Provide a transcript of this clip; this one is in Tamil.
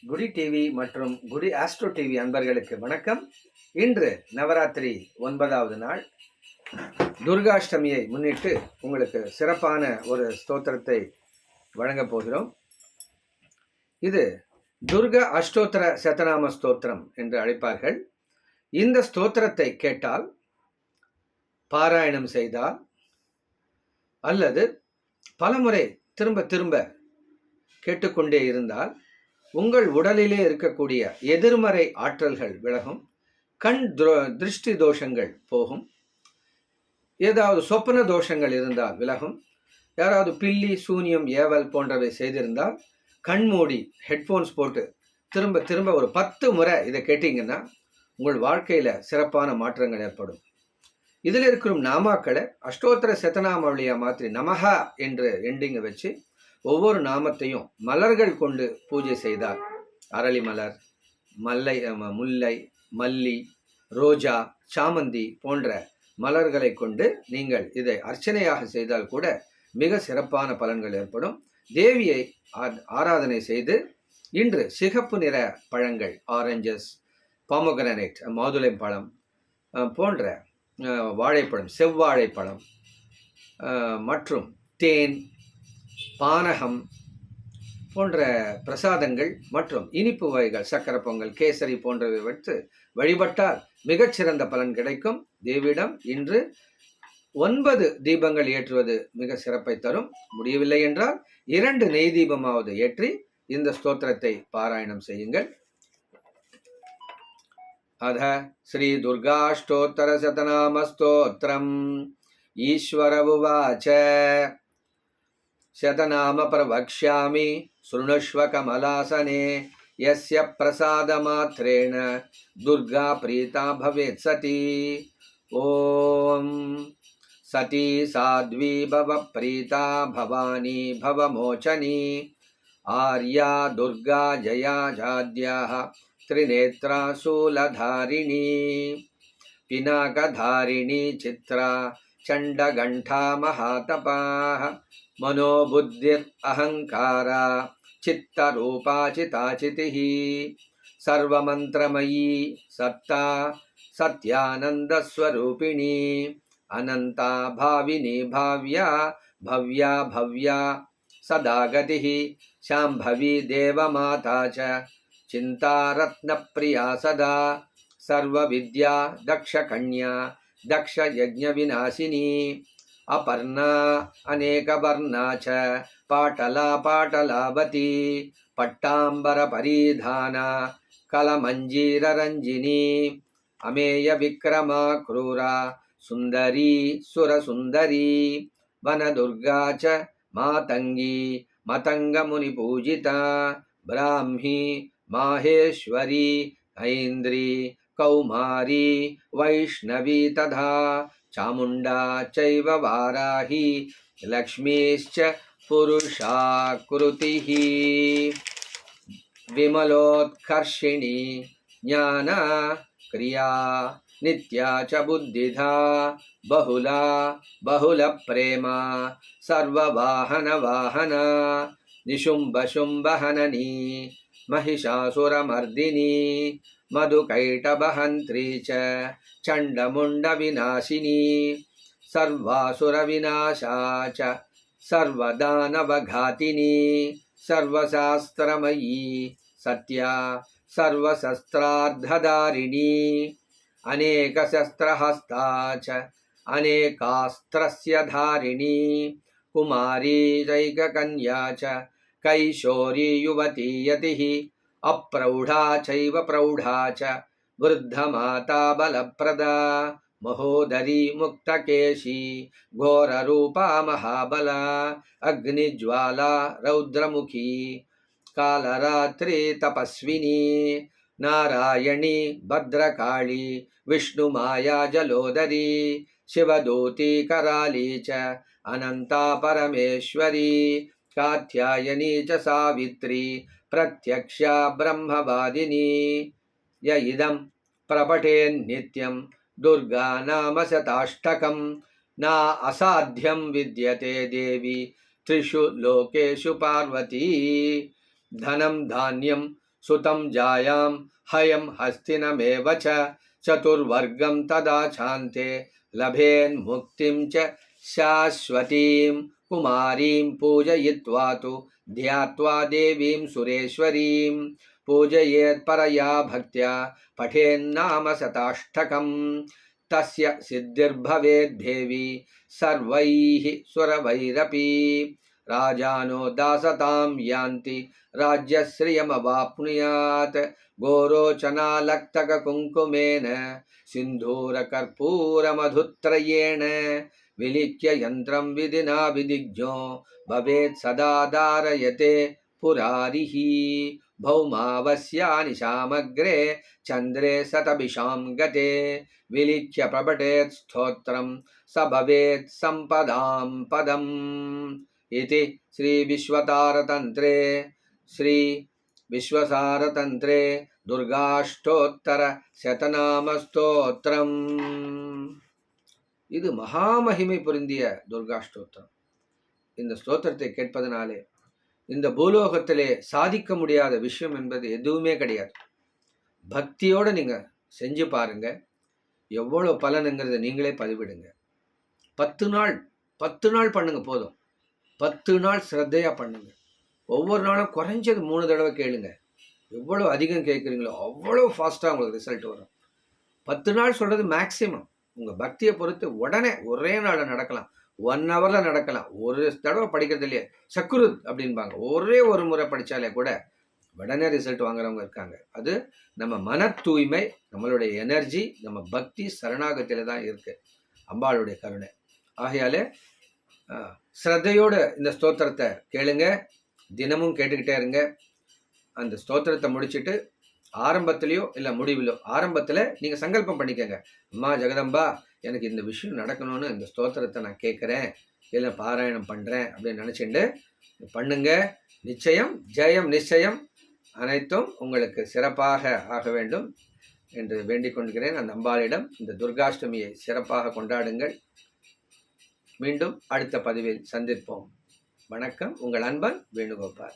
குடி டிவி மற்றும் குடி ஆஸ்ட்ரோ டிவி அன்பர்களுக்கு வணக்கம். இன்று நவராத்திரி 9வது நாள் துர்காஷ்டமியை முன்னிட்டு உங்களுக்கு சிறப்பான ஒரு ஸ்தோத்திரத்தை வழங்கப் போகிறோம். இது துர்கா அஷ்டோத்திர சதநாம ஸ்தோத்திரம் என்று அழைப்பார்கள். இந்த ஸ்தோத்திரத்தை கேட்டால், பாராயணம் செய்தால் அல்லது பலமுறை திரும்ப திரும்ப கேட்டுக்கொண்டே இருந்தால் உங்கள் உடலிலே இருக்கக்கூடிய எதிர்மறை ஆற்றல்கள் விலகும், கண் திருஷ்டி தோஷங்கள் போகும், ஏதாவது சொப்பன தோஷங்கள் இருந்தால் விலகும், யாராவது பில்லி சூனியம் ஏவல் போன்றவை செய்திருந்தால் கண்மூடி ஹெட்ஃபோன்ஸ் போட்டு திரும்ப திரும்ப ஒரு 10 முறை இதை கேட்டீங்கன்னா உங்கள் வாழ்க்கையில் சிறப்பான மாற்றங்கள் ஏற்படும். இதில் இருக்கிற நாமாக்களை அஷ்டோத்திர சதநாமாவளியாக மாற்றி நமஹா என்று எண்டிங்கை வச்சு ஒவ்வொரு நாமத்தையும் மலர்கள் கொண்டு பூஜை செய்தால், அரளி மலர், முல்லை, மல்லி, ரோஜா, சாமந்தி போன்ற மலர்களை கொண்டு நீங்கள் இதை அர்ச்சனையாக செய்தால் கூட மிக சிறப்பான பலன்கள் ஏற்படும். தேவியை ஆராதனை செய்து இன்று சிகப்பு நிற பழங்கள், ஆரஞ்சஸ், பாமோகிரானேட், மாதுளை பழம் போன்ற வாழைப்பழம், செவ்வாழைப்பழம் மற்றும் தேன், பானகம் போன்ற பிரசாதங்கள் மற்றும் இனிப்பு வகைகள், சக்கரை பொங்கல், கேசரி போன்றவை வைத்து வழிபட்டால் மிகச்சிறந்த பலன் கிடைக்கும். தேவியிடம் இன்று 9 தீபங்கள் ஏற்றுவது மிக சிறப்பை தரும். முடியவில்லை என்றால் 2 நெய் தீபமாவது ஏற்றி இந்த ஸ்தோத்திரத்தை பாராயணம் செய்யுங்கள். அத ஸ்ரீ துர்காஷ்டோத்தர சதநாம ஸ்தோத்திரம். ஈஸ்வர உவாச்ச शतनाम प्रवक्ष्यामि शृणुष्व कमलासने यस्य प्रसादमात्रेण दुर्गा प्रीता भवेत् सती. ओम सती साध्वी भव प्रीता भवानी भवमोचनी आर्या दुर्गा जया जाद्याः त्रिनेत्रा शूलधारिणी पिनाकधारिणी चित्रा चण्डघण्टा महातपाः मनोबुद्धिर् अहंकारा चित्तरूपा चिताचितिः सर्वमंत्रमयी सत्ता सत्यानंदस्वरूपिणी अनंता भाविनी भाव्या भव्या भव्या सदा गतिः शाम्भवी देवमाता च चिन्तारत्नप्रिया सदा सर्वविद्या दक्षकन्या दक्षयज्ञविनाशिनी अपर्णा अनेकवर्णा च पाटला पाटलावती पट्टाम्बरपरिधाना कलमञ्जीररञ्जिनी अमेय विक्रमा क्रूरा सुन्दरी सुरसुन्दरी वनदुर्गा च मातंगी मतंगमुनिपूजिता ब्राह्मी माहेश्वरी ऐन्द्री कौमारी वैष्णवी तथा चामुंडा चैव वाराही लक्ष्मीश्च पुरुषाकृतिः विमलोत्कर्षिणी ज्ञान क्रिया नित्या च बुद्धिधा बहुला बहुल प्रेमा सर्ववाहन वाहना निशुंभ शुंभ हननी महिषासुरमर्दिनी मधुकैटभहन्त्री च चण्डमुण्ड विनाशिनी सर्वासुर विनाशा च सर्वदानवघातिनी सर्वशास्त्रमयी सत्या सर्वशस्त्रार्धधारिणी अनेकशस्त्रहस्ता च अनेकास्त्रस्य धारिणी कुमारी चैककन्या च कैशोरी युवती यतिः अप्रौढा चैव प्रौढा च वृद्धमाता बलप्रदा महोदरी मुक्तकेशी घोररूपा महाबला अग्निज्वाला रौद्रमुखी कालरात्रि तपस्विनी नारायणी भद्रकाली विष्णुमाया जलोदरी शिवदूती कराली च अनंता परमेश्वरी कात्यायनी च सावित्री प्रत्यक्षा ब्रह्मवादिनी य इदं प्रपठेन्नित्यं दुर्गा नाम शताष्टकं न असाध्यं विद्यते देवी त्रिषु लोकेषु पार्वती धनं धान्यं सुतं जायां हयं हस्तिनमेव च चतुर्वर्गं तदा चान्ते लभेन्मुक्तिं च शाश्वतीं कुमारीं पूजयित्वा तु ध्यात्वा देवीं सुरेश्वरीं पूजयेत् परया भक्त्या पठेन्नाम शताष्टकं तस्य सिद्धिर्भवेद्देवी सर्वैः सुरवैरपि राजानो दासतां यान्ति राज्यश्रियमवाप्नुयात् गोरोचनालक्तककुङ्कुमेन सिन्धूरकर्पूरमधुत्रयेण विलिख्य यन्त्रं विधिना विदिग्धो भवेत् सदा धारयते पुरारिः भौमावस्यानि शामग्रे चन्द्रे शतभिषां गते विलिख्य प्रपठेत् स्तोत्रं स भवेत् सम्पदां पदम् इति श्री विश्वसारतन्त्रे दुर्गाष्टोत्तर शतनाम ஸ்தோத்திரம். இது மகாமகிமை பொருந்திய துர்கா ஸ்தோத்திரம். இந்த ஸ்தோத்திரத்தை கேட்பதனாலே இந்த பூலோகத்திலே சாதிக்க முடியாத விஷயம் என்பது எதுவுமே கிடையாது. பக்தியோடு நீங்க செஞ்சு பாருங்க, எவ்வளவு பலனுங்கிறத நீங்களே பதிவிடுங்க. 10 நாள் பண்ணுங்க போதும். 10 நாள் ஸ்ரத்தையா பண்ணுங்க. ஒவ்வொரு நாளும் குறைஞ்சது 3 தடவை கேளுங்க. எவ்வளோ அதிகம் கேட்குறீங்களோ அவ்வளோ ஃபாஸ்ட்டாக உங்களுக்கு ரிசல்ட் வரும். 10 நாள் சொல்கிறது மேக்சிமம். உங்கள் பக்தியை பொறுத்து உடனே ஒரே நாளில் நடக்கலாம், 1 ஹவரில் நடக்கலாம். ஒரு தடவை படிக்கிறது இல்லையே சக்குருத் அப்படின்பாங்க, ஒரே ஒரு முறை படித்தாலே கூட உடனே ரிசல்ட் வாங்குறவங்க இருக்காங்க. அது நம்ம மன தூய்மை, நம்மளுடைய எனர்ஜி, நம்ம பக்தி சரணாகத்தில தான் இருக்குது, அம்பாளுடைய கருணை. ஆகையாலே ஸ்ரத்தையோடு இந்த ஸ்தோத்திரத்தை கேளுங்க, தினமும் கேட்டுக்கிட்டே இருங்க. அந்த ஸ்தோத்திரத்தை முடிச்சுட்டு ஆரம்பத்துலேயோ இல்லை முடிவிலோ, ஆரம்பத்தில் நீங்கள் சங்கல்பம் பண்ணிக்கோங்க, அம்மா ஜெகதம்பா எனக்கு இந்த விஷயம் நடக்கணும்னு இந்த ஸ்தோத்திரத்தை நான் கேட்குறேன், இல்லை பாராயணம் பண்ணுறேன் அப்படின்னு நினச்சிட்டு பண்ணுங்க. நிச்சயம் ஜெயம் நிச்சயம், அனைத்தும் உங்களுக்கு சிறப்பாக ஆக வேண்டும் என்று வேண்டிக் கொள்கிறேன். அந்த அம்பாளிடம் இந்த துர்காஷ்டமியை சிறப்பாக கொண்டாடுங்கள். மீண்டும் அடுத்த பதிவில் சந்திப்போம். வணக்கம். உங்கள் அன்பன் வேணுகோபால்.